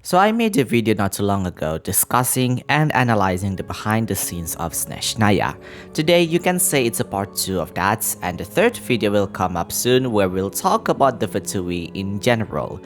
So I made a video not too long ago discussing and analyzing the behind the scenes of Snezhnaya. Today you can say it's a part 2 of that, and the third video will come up soon where we'll talk about the Fatui in general,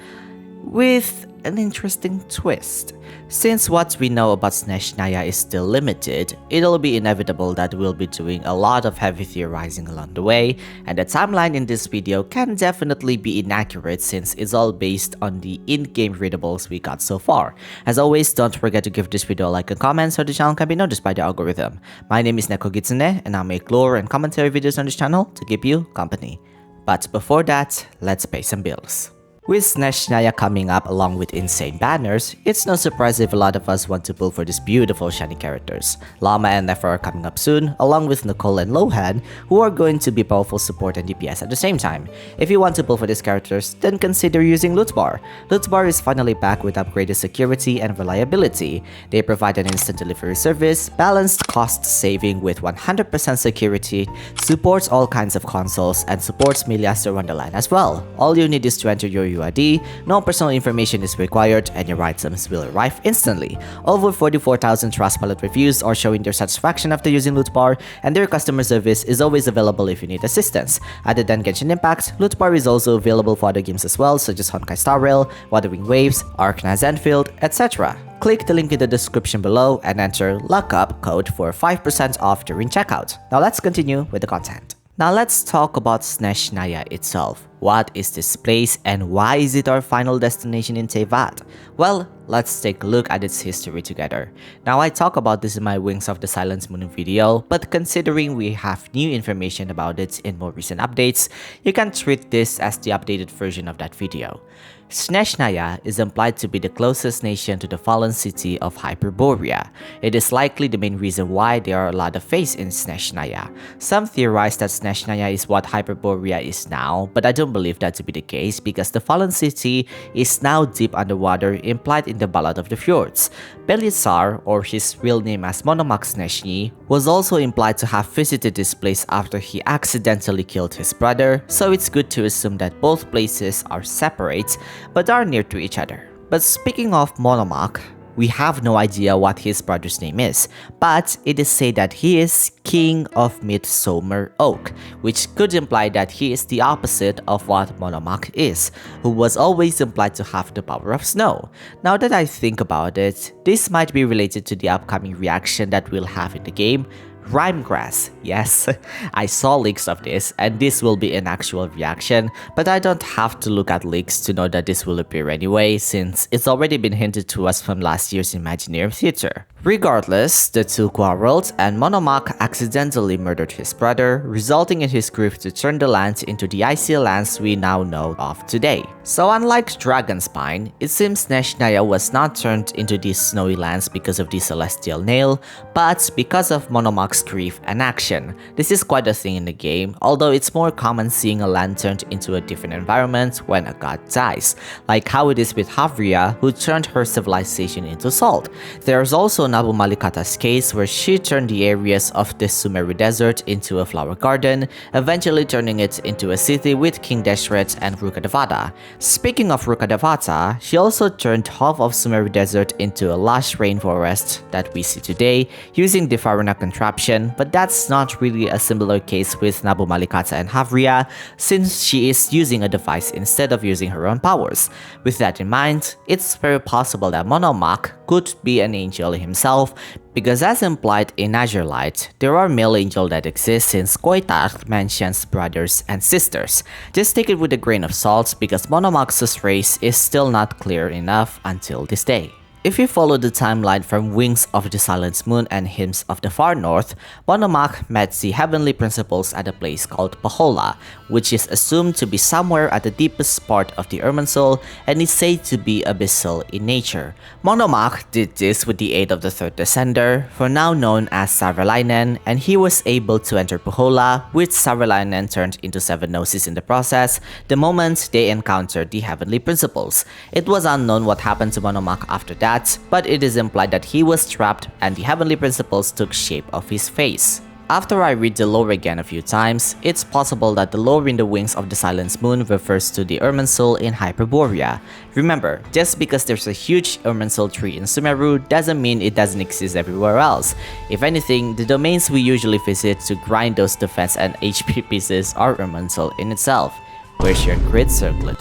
with an interesting twist. Since what we know about Snezhnaya is still limited, it'll be inevitable that we'll be doing a lot of heavy theorizing along the way, and the timeline in this video can definitely be inaccurate since it's all based on the in-game readables we got so far. As always, don't forget to give this video a like and comment so the channel can be noticed by the algorithm. My name is Glitchxcity and I make lore and commentary videos on this channel to keep you company. But before that, let's pay some bills. With Snezhnaya coming up along with insane banners, it's no surprise if a lot of us want to pull for these beautiful shiny characters. Llama and Nefer are coming up soon, along with Nicole and Lohan, who are going to be powerful support and DPS at the same time. If you want to pull for these characters, then consider using Loot Bar. Loot Bar is finally back with upgraded security and reliability. They provide an instant delivery service, balanced cost saving with 100% security, supports all kinds of consoles, and supports melee as Wonderland as well. All you need is to enter your UID, no personal information is required, and your items will arrive instantly. Over 44,000 Trustpilot reviews are showing their satisfaction after using Loot Bar, and their customer service is always available if you need assistance. Other than Genshin Impact, Loot Bar is also available for other games as well, such as Honkai Star Rail, Wuthering Waves, Archons Enfield, etc. Click the link in the description below and enter lockup code for 5% off during checkout. Now let's continue with the content. Now let's talk about Snezhnaya itself. What is this place and why is it our final destination in Teyvat? Well, let's take a look at its history together. Now I talk about this in my Wings of the Silent Moon video, but considering we have new information about it in more recent updates, you can treat this as the updated version of that video. Snezhnaya is implied to be the closest nation to the fallen city of Hyperborea. It is likely the main reason why there are a lot of faces in Snezhnaya. Some theorize that Snezhnaya is what Hyperborea is now, but I don't believe that to be the case because the fallen city is now deep underwater, implied in the Ballad of the Fjords. Belisar, or his real name as Monomak Snezhny, was also implied to have visited this place after he accidentally killed his brother, so it's good to assume that both places are separate but are near to each other. But speaking of Monomak, we have no idea what his brother's name is, but it is said that he is King of Midsummer Oak, which could imply that he is the opposite of what Monomak is, who was always implied to have the power of snow. Now that I think about it, this might be related to the upcoming reaction that we'll have in the game, Rhymegrass. Yes, I saw leaks of this and this will be an actual reaction, but I don't have to look at leaks to know that this will appear anyway since it's already been hinted to us from last year's Imaginary Theater. Regardless, the two quarreled and Monomak accidentally murdered his brother, resulting in his grief to turn the lands into the icy lands we now know of today. So unlike Dragonspine, it seems Snezhnaya was not turned into these snowy lands because of the celestial nail, but because of Monomak's grief and action. This is quite a thing in the game, although it's more common seeing a land turned into a different environment when a god dies, like how it is with Havria, who turned her civilization into salt. There's also Nabu Malikata's case where she turned the areas of the Sumeru desert into a flower garden, eventually turning it into a city with King Deshret and Rukkhadevata. Speaking of Rukkhadevata, she also turned half of Sumeru desert into a lush rainforest that we see today using the Faruna contraption, but that's not really a similar case with Nabu Malikata and Havria since she is using a device instead of using her own powers. With that in mind, it's very possible that Monomak could be an angel himself, because as implied in Azure Light, there are male angels that exist since Koitarth mentions brothers and sisters. Just take it with a grain of salt because Monomak's race is still not clear enough until this day. If you follow the timeline from Wings of the Silent Moon and Hymns of the Far North, Monomak met the heavenly principles at a place called Pahola, which is assumed to be somewhere at the deepest part of the Irminsul and is said to be abyssal in nature. Monomak did this with the aid of the third descender, for now known as Savralainen, and he was able to enter Pahola, with Savralainen turned into Seven Gnosis in the process, the moment they encountered the heavenly principles. It was unknown what happened to Monomak after that, but it is implied that he was trapped and the heavenly principles took shape of his face. After I read the lore again a few times, it's possible that the lore in the Wings of the Silent Moon refers to the Irminsul in Hyperborea. Remember, just because there's a huge Irminsul tree in Sumeru doesn't mean it doesn't exist everywhere else. If anything, the domains we usually visit to grind those defense and HP pieces are Irminsul in itself. Where's your crit circlet,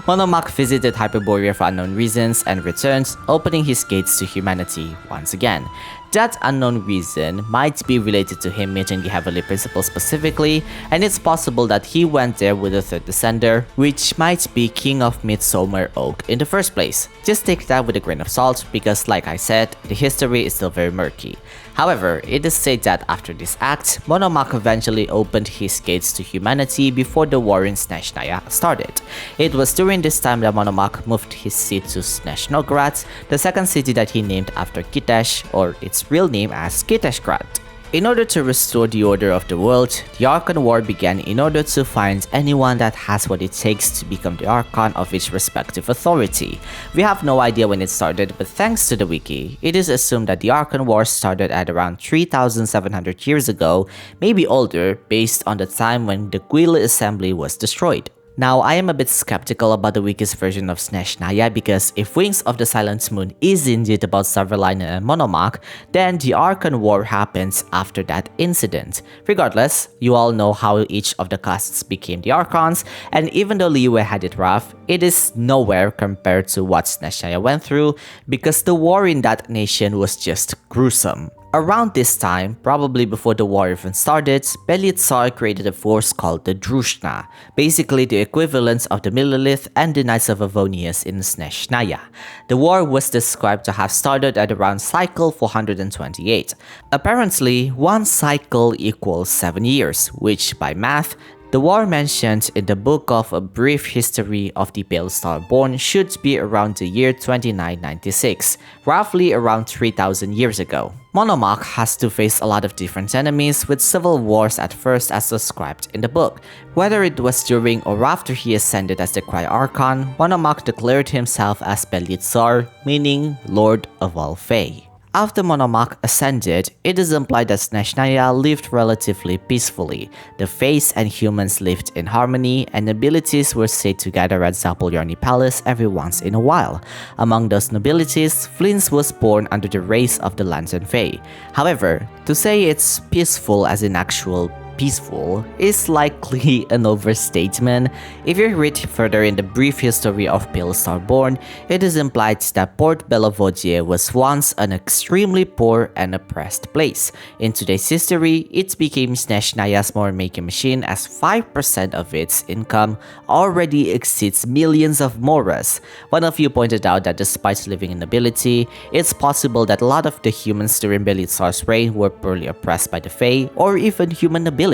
Monomach visited Hyperborea for unknown reasons and returns, opening his gates to humanity once again. That unknown reason might be related to him meeting the Heavenly Principle specifically, and it's possible that he went there with the third descender, which might be King of Midsommar Oak in the first place. Just take that with a grain of salt because, like I said, the history is still very murky. However, it is said that after this act, Monomach eventually opened his gates to humanity before the war in Snezhnaya started. It was during this time that Monomach moved his seat to Snezhnograd, the second city that he named after Kitesh, or its real name as Kiteshgrad. In order to restore the order of the world, the Archon War began in order to find anyone that has what it takes to become the Archon of each respective authority. We have no idea when it started, but thanks to the wiki, it is assumed that the Archon War started at around 3,700 years ago, maybe older, based on the time when the Guild Assembly was destroyed. Now, I am a bit skeptical about the wiki's version of Snezhnaya because if Wings of the Silent Moon is indeed about Saverlinen and Monomach, then the Archon War happens after that incident. Regardless, you all know how each of the castes became the Archons, and even though Liyue had it rough, it is nowhere compared to what Snezhnaya went through because the war in that nation was just gruesome. Around this time, probably before the war even started, Belyazar created a force called the Drushna, basically the equivalent of the Millelith and the Knights of Avonius in Snezhnaya. The war was described to have started at around cycle 428. Apparently, one cycle equals 7 years, which by math, the war mentioned in the book of A Brief History of the Pale Star Born should be around the year 2996, roughly around 3000 years ago. Monomach has to face a lot of different enemies with civil wars at first as described in the book. Whether it was during or after he ascended as the Cryo Archon, Monomach declared himself as Belyazar, meaning Lord of all Fae. After Monomach ascended, it is implied that Snezhnaya lived relatively peacefully. The Faes and humans lived in harmony, and nobilities were said to gather at Zapolyarny Palace every once in a while. Among those nobilities, Flins was born under the race of the Lantern Fae. However, to say it's peaceful as in actual peaceful is likely an overstatement. If you read further in the brief history of Pale Star Born, it is implied that Port Bellevodie was once an extremely poor and oppressed place. In today's history, it became Snezhnaya's war-making machine as 5% of its income already exceeds millions of moras. One of you pointed out that despite living in nobility, it's possible that a lot of the humans during Belyazar's reign were poorly oppressed by the Fae or even human nobility.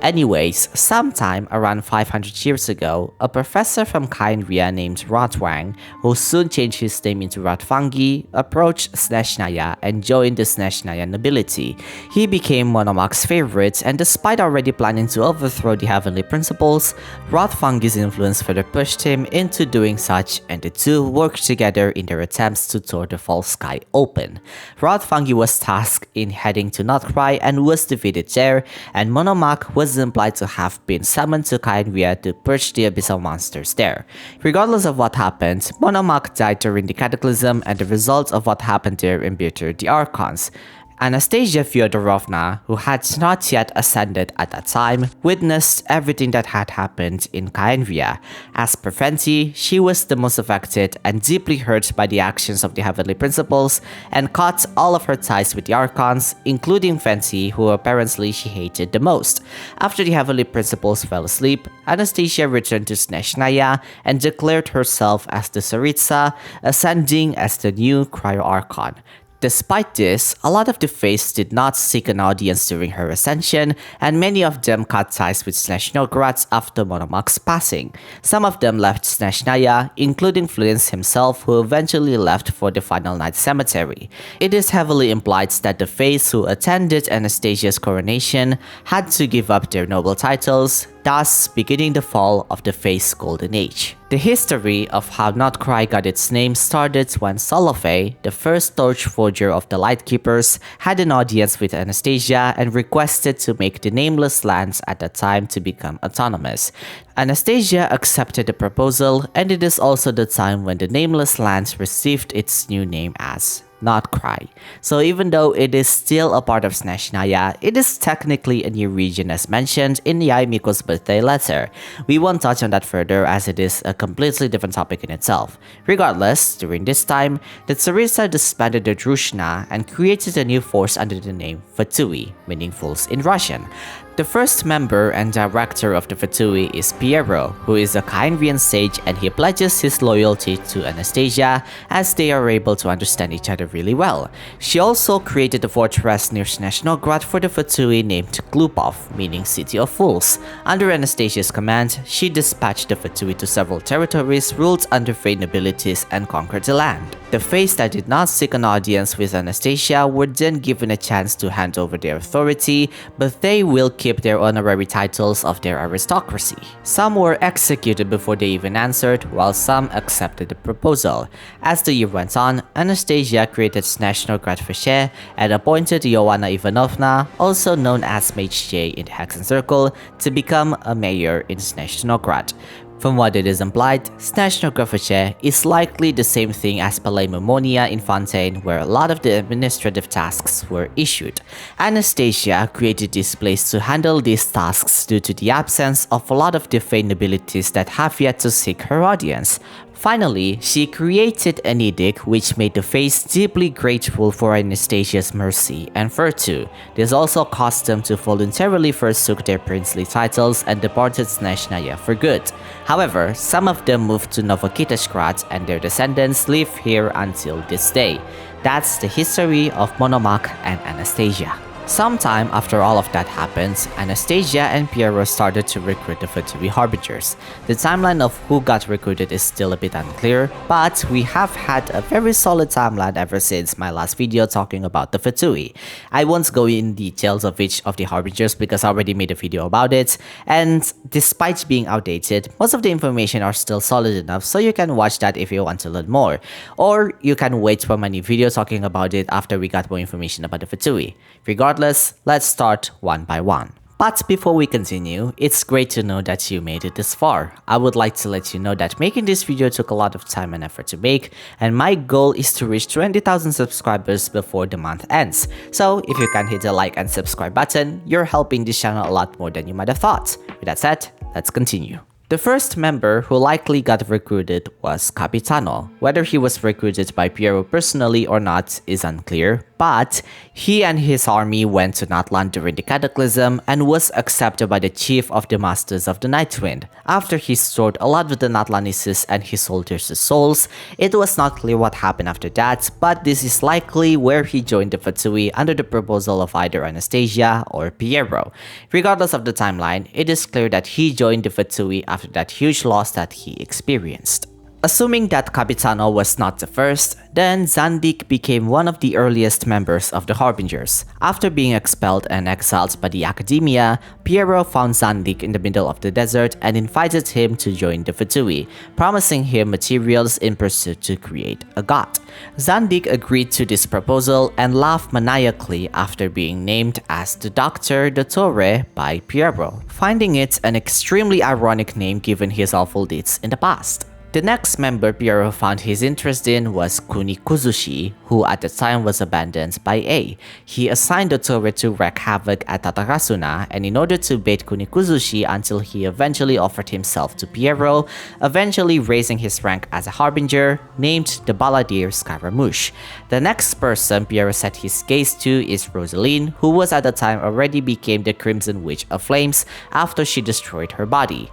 Anyways, sometime around 500 years ago, a professor from Kainria named Rotwang, who soon changed his name into Rotfangi, approached Snezhnaya and joined the Snezhnaya nobility. He became Monomach's favorite, and despite already planning to overthrow the Heavenly Principles, Rotfangi's influence further pushed him into doing such, and the two worked together in their attempts to tear the false sky open. Rotfangi was tasked in heading to Notcry and was defeated there, and Monomach was implied to have been summoned to Kainria to purge the abyssal monsters there. Regardless of what happened, Monomach died during the Cataclysm, and the result of what happened there embittered the Archons. Anastasia Fyodorovna, who had not yet ascended at that time, witnessed everything that had happened in Kainria. As per Fenty, she was the most affected and deeply hurt by the actions of the Heavenly Principles and cut all of her ties with the Archons, including Fenty, who apparently she hated the most. After the Heavenly Principles fell asleep, Anastasia returned to Snezhnaya and declared herself as the Tsaritsa, ascending as the new Cryo Archon. Despite this, a lot of the Faes did not seek an audience during her ascension, and many of them cut ties with Snezhnograd after Monomach's passing. Some of them left Snezhnaya, including Flins himself, who eventually left for the Final Night Cemetery. It is heavily implied that the Faes who attended Anastasia's coronation had to give up their noble titles, thus beginning the fall of the Fae's Golden Age. The history of how Not Cry got its name started when Lofi, the first torch forger of the Lightkeepers, had an audience with Anastasia and requested to make the nameless lands at the time to become autonomous. Anastasia accepted the proposal, and it is also the time when the nameless lands received its new name as Not Cry. So even though it is still a part of Snezhnaya, it is technically a new region as mentioned in Yae Miko's birthday letter. We won't touch on that further as it is a completely different topic in itself. Regardless, during this time, the Tsarista disbanded the Drushna and created a new force under the name Fatui, meaning fools in Russian. The first member and director of the Fatui is Piero, who is a Kyrian sage, and he pledges his loyalty to Anastasia as they are able to understand each other really well. She also created a fortress near Snezhnaya for the Fatui named Glupov, meaning City of Fools. Under Anastasia's command, she dispatched the Fatui to several territories ruled under Fae nobilities and conquered the land. The Faes that did not seek an audience with Anastasia were then given a chance to hand over their authority, but they will keep their honorary titles of their aristocracy. Some were executed before they even answered, while some accepted the proposal. As the year went on, Anastasia created Snezhnaya and appointed Joanna Ivanovna, also known as Mage J in the Hexen Circle, to become a mayor in Snezhnaya. From what it is implied, Snezhnaya is likely the same thing as Palais Mimonia in Fontaine, where a lot of the administrative tasks were issued. Anastasia created this place to handle these tasks due to the absence of a lot of the Fae nobilities that have yet to seek her audience. Finally, she created an edict which made the Faes deeply grateful for Anastasia's mercy and virtue. This also caused them to voluntarily forsook their princely titles and departed Snezhnaya for good. However, some of them moved to Novokitashgrad and their descendants live here until this day. That's the history of Monomakh and Anastasia. Sometime after all of that happened, Anastasia and Piero started to recruit the Fatui Harbingers. The timeline of who got recruited is still a bit unclear, but we have had a very solid timeline ever since my last video talking about the Fatui. I won't go in details of each of the Harbingers because I already made a video about it, and despite being outdated, most of the information are still solid enough so you can watch that if you want to learn more. Or you can wait for my new video talking about it after we got more information about the Fatui. Regardless, let's start one by one. But before we continue, it's great to know that you made it this far. I would like to let you know that making this video took a lot of time and effort to make, and my goal is to reach 20,000 subscribers before the month ends. So if you can hit the like and subscribe button, you're helping this channel a lot more than you might have thought. With that said, let's continue. The first member who likely got recruited was Capitano. Whether he was recruited by Piero personally or not is unclear, but he and his army went to Natlan during the Cataclysm and was accepted by the chief of the Masters of the Nightwind. After he stored a lot with the Natlanises and his soldiers' souls, it was not clear what happened after that, but this is likely where he joined the Fatui under the proposal of either Anastasia or Piero. Regardless of the timeline, it is clear that he joined the Fatui after that huge loss that he experienced. Assuming that Capitano was not the first, then Zandik became one of the earliest members of the Harbingers. After being expelled and exiled by the Academia, Piero found Zandik in the middle of the desert and invited him to join the Fatui, promising him materials in pursuit to create a god. Zandik agreed to this proposal and laughed maniacally after being named as the Doctor Dottore by Piero, finding it an extremely ironic name given his awful deeds in the past. The next member Piero found his interest in was Kunikuzushi, who at the time was abandoned by A. He assigned Dottore to wreak havoc at Tatarasuna, and in order to bait Kunikuzushi until he eventually offered himself to Piero, eventually raising his rank as a harbinger, named the Balladeer Scaramouche. The next person Piero set his gaze to is Rosaline, who was at the time already became the Crimson Witch of Flames after she destroyed her body.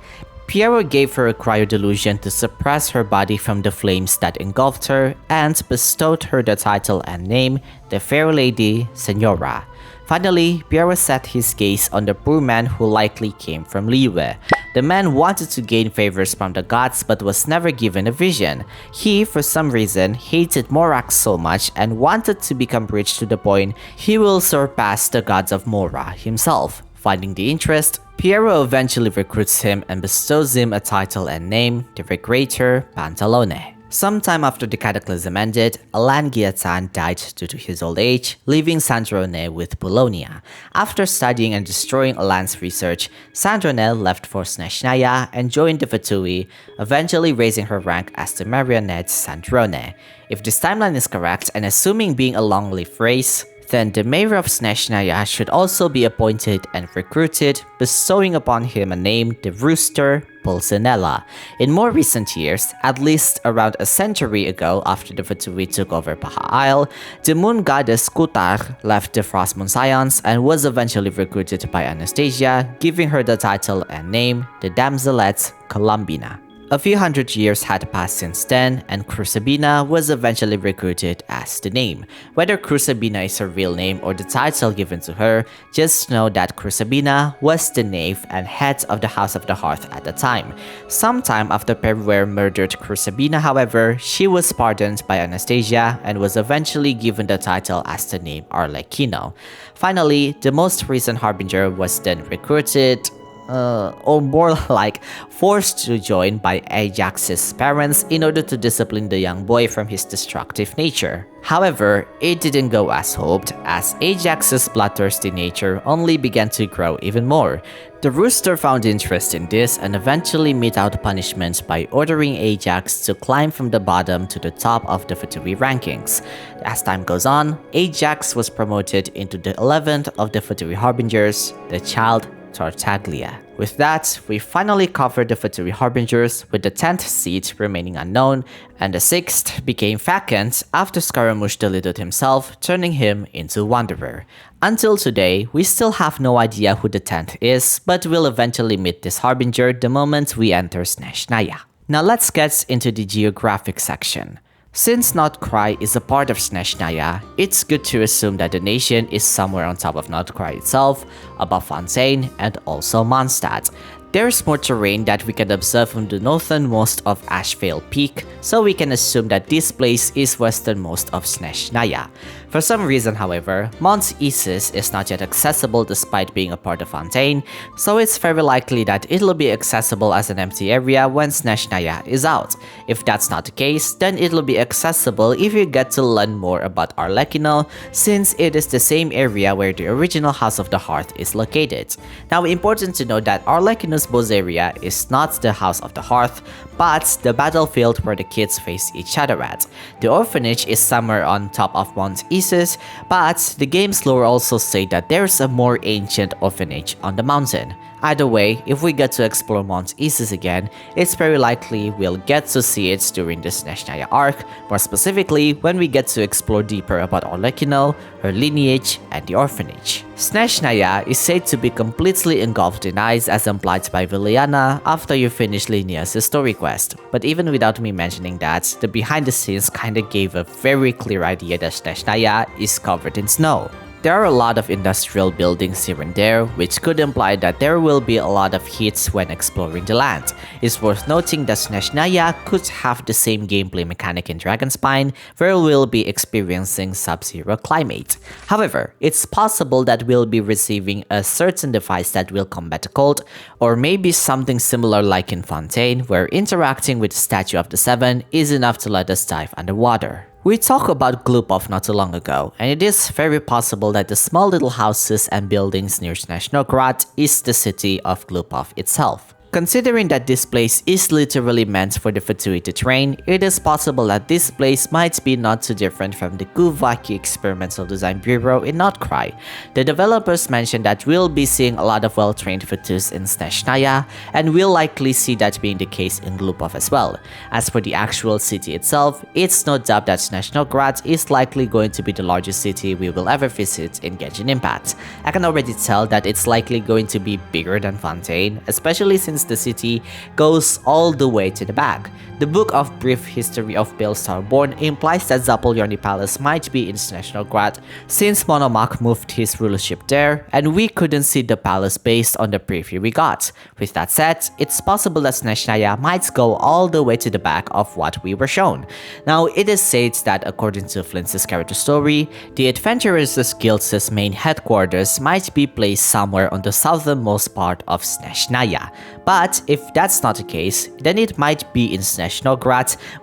Piero gave her a cryo delusion to suppress her body from the flames that engulfed her and bestowed her the title and name, the Fair Lady Senora. Finally, Piero set his gaze on the poor man who likely came from Liyue. The man wanted to gain favors from the gods but was never given a vision. He, for some reason, hated Morak so much and wanted to become rich to the point he will surpass the gods of Mora himself. Finding the interest, Piero eventually recruits him and bestows him a title and name, the Recreator Pantalone. Sometime after the Cataclysm ended, Alan Guillautin died due to his old age, leaving Sandrone with Bologna. After studying and destroying Alan's research, Sandrone left for Snezhnaya and joined the Fatui, eventually raising her rank as the marionette Sandrone. If this timeline is correct, and assuming being a long-lived race, then the mayor of Snezhnaya should also be appointed and recruited, bestowing upon him a name, the Rooster Pulcinella. In more recent years, at least around a century ago after the Fatui took over Baha Isle, the moon goddess Kutar left the Frost Moon Scions and was eventually recruited by Anastasia, giving her the title and name, the Damselette Columbina. A few hundred years had passed since then, and Crusabina was eventually recruited as the name. Whether Crusabina is her real name or the title given to her, just know that Crusabina was the knave and head of the House of the Hearth at the time. Sometime after Peruer murdered Crusabina, however, she was pardoned by Anastasia and was eventually given the title as the name Arlecchino. Finally, the most recent Harbinger was then recruited, or more like forced to join by Ajax's parents in order to discipline the young boy from his destructive nature. However, it didn't go as hoped, as Ajax's bloodthirsty nature only began to grow even more. The rooster found interest in this and eventually meted out punishment by ordering Ajax to climb from the bottom to the top of the Fatui rankings. As time goes on, Ajax was promoted into the 11th of the Fatui Harbingers, the child Tartaglia. With that, we finally covered the Fatui Harbingers, with the 10th seat remaining unknown, and the 6th became vacant after Scaramouche deleted himself, turning him into Wanderer. Until today, we still have no idea who the 10th is, but we'll eventually meet this Harbinger the moment we enter Snezhnaya. Now let's get into the geographic section. Since Nordkrai is a part of Snezhnaya, it's good to assume that the nation is somewhere on top of Nordkrai itself, above Fontaine, and also Mondstadt. There's more terrain that we can observe from the northernmost of Ashvale Peak, so we can assume that this place is westernmost of Snezhnaya. For some reason, however, Mont Isis is not yet accessible despite being a part of Fontaine, so it's very likely that it'll be accessible as an empty area when Snezhnaya is out. If that's not the case, then it'll be accessible if you get to learn more about Arlecchino, since it is the same area where the original House of the Hearth is located. Now, important to note that Arlecchino's boss area is not the House of the Hearth, but the battlefield where the kids face each other at. The orphanage is somewhere on top of Mont Isis, but the game's lore also say that there's a more ancient orphanage on the mountain. Either way, if we get to explore Mont Isis again, it's very likely we'll get to see it during the Snezhnaya arc, more specifically when we get to explore deeper about Arlecchino, her lineage, and the orphanage. Snezhnaya is said to be completely engulfed in ice as implied by Liliana after you finish Linea's story quest, but even without me mentioning that, the behind the scenes kinda gave a very clear idea that Snezhnaya is covered in snow. There are a lot of industrial buildings here and there, which could imply that there will be a lot of hits when exploring the land. It's worth noting that Snezhnaya could have the same gameplay mechanic in Dragonspine, where we'll be experiencing sub-zero climate. However, it's possible that we'll be receiving a certain device that will combat cold, or maybe something similar like in Fontaine, where interacting with the Statue of the Seven is enough to let us dive underwater. We talked about Glupov not too long ago, and it is very possible that the small little houses and buildings near Snezhnograd is the city of Glupov itself. Considering that this place is literally meant for the Fatui to train, it is possible that this place might be not too different from the Kuvaki Experimental Design Bureau in Nordkrai. The developers mentioned that we'll be seeing a lot of well-trained Fatus in Snezhnaya, and we'll likely see that being the case in Glupov as well. As for the actual city itself, it's no doubt that Snezhnograd is likely going to be the largest city we will ever visit in Genshin Impact. I can already tell that it's likely going to be bigger than Fontaine, especially since since the city goes all the way to the back. The Book of Brief History of Pale Starborn implies that Zapolyorny Palace might be in Snezhnograd, since Monomakh moved his rulership there, and we couldn't see the palace based on the preview we got. With that said, it's possible that Snezhnaya might go all the way to the back of what we were shown. Now, it is said that according to Flintz's character story, the Adventurers Guild's main headquarters might be placed somewhere on the southernmost part of Snezhnaya. But if that's not the case, then it might be in Snezhnograd,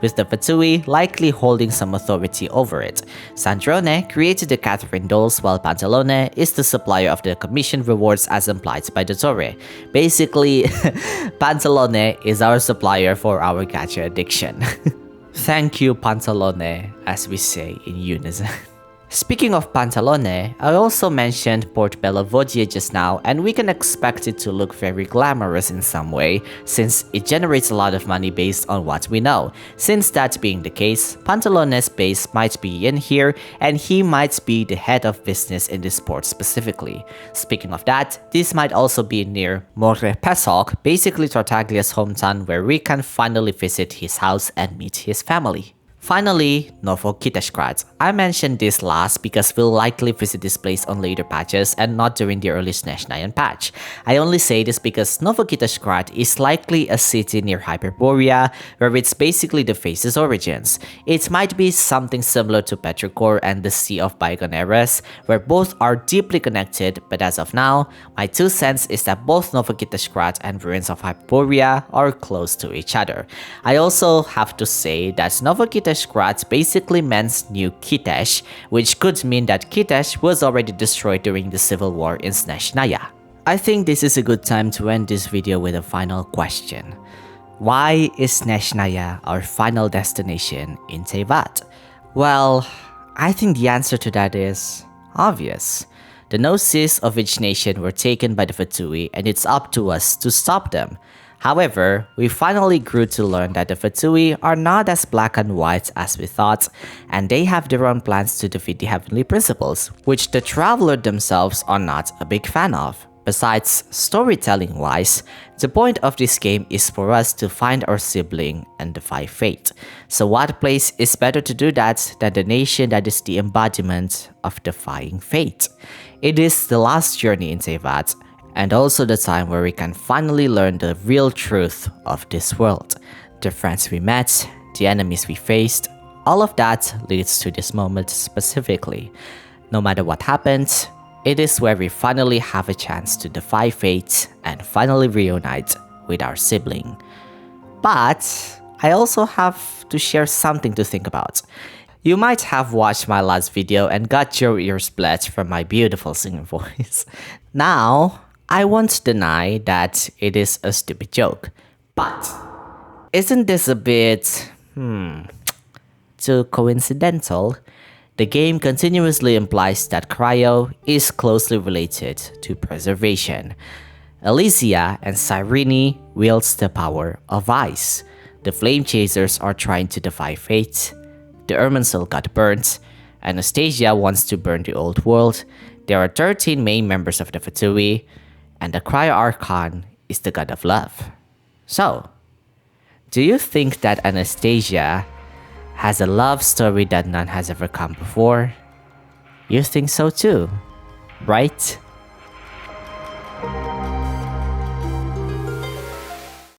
with the Fatui likely holding some authority over it. Sandrone created the Catherine dolls, while Pantalone is the supplier of the commission rewards as implied by the Torre. Basically, Pantalone is our supplier for our gacha addiction. Thank you, Pantalone, as we say in unison. Speaking of Pantalone, I also mentioned Port Bellevodie just now, and we can expect it to look very glamorous in some way, since it generates a lot of money based on what we know. Since that being the case, Pantalone's base might be in here, and he might be the head of business in this port specifically. Speaking of that, this might also be near Morre Pesok, basically Tartaglia's hometown, where we can finally visit his house and meet his family. Finally, Novokiteshgrad. I mentioned this last because we'll likely visit this place on later patches and not during the early Snezhnayan patch. I only say this because Novokiteshgrad is likely a city near Hyperborea, where it's basically the Face's origins. It might be something similar to Petrichor and the Sea of Bygone Eras, where both are deeply connected, but as of now, my 2 cents is that both Novokiteshgrad and ruins of Hyperborea are close to each other. I also have to say that Novokiteshgrad basically means New Kitesh, which could mean that Kitesh was already destroyed during the civil war in Snezhnaya. I think this is a good time to end this video with a final question. Why is Snezhnaya our final destination in Teyvat? Well, I think the answer to that is obvious. The gnosis of each nation were taken by the Fatui, and it's up to us to stop them. However, we finally grew to learn that the Fatui are not as black and white as we thought, and they have their own plans to defeat the Heavenly Principles, which the Traveler themselves are not a big fan of. Besides, storytelling-wise, the point of this game is for us to find our sibling and defy fate. So what place is better to do that than the nation that is the embodiment of defying fate? It is the last journey in Teyvat, and also the time where we can finally learn the real truth of this world. The friends we met, the enemies we faced, all of that leads to this moment specifically. No matter what happens, it is where we finally have a chance to defy fate and finally reunite with our sibling. But I also have to share something to think about. You might have watched my last video and got your ears bled from my beautiful singing voice. Now, I won't deny that it is a stupid joke, but isn't this a bit, too coincidental? The game continuously implies that Cryo is closely related to preservation. Elysia and Cyrene wields the power of ice. The Flame Chasers are trying to defy fate. The Irminsul got burnt. Anastasia wants to burn the old world. There are 13 main members of the Fatui, and the Cryo Archon is the god of love. So, do you think that Anastasia has a love story that none has ever come before? You think so too, right?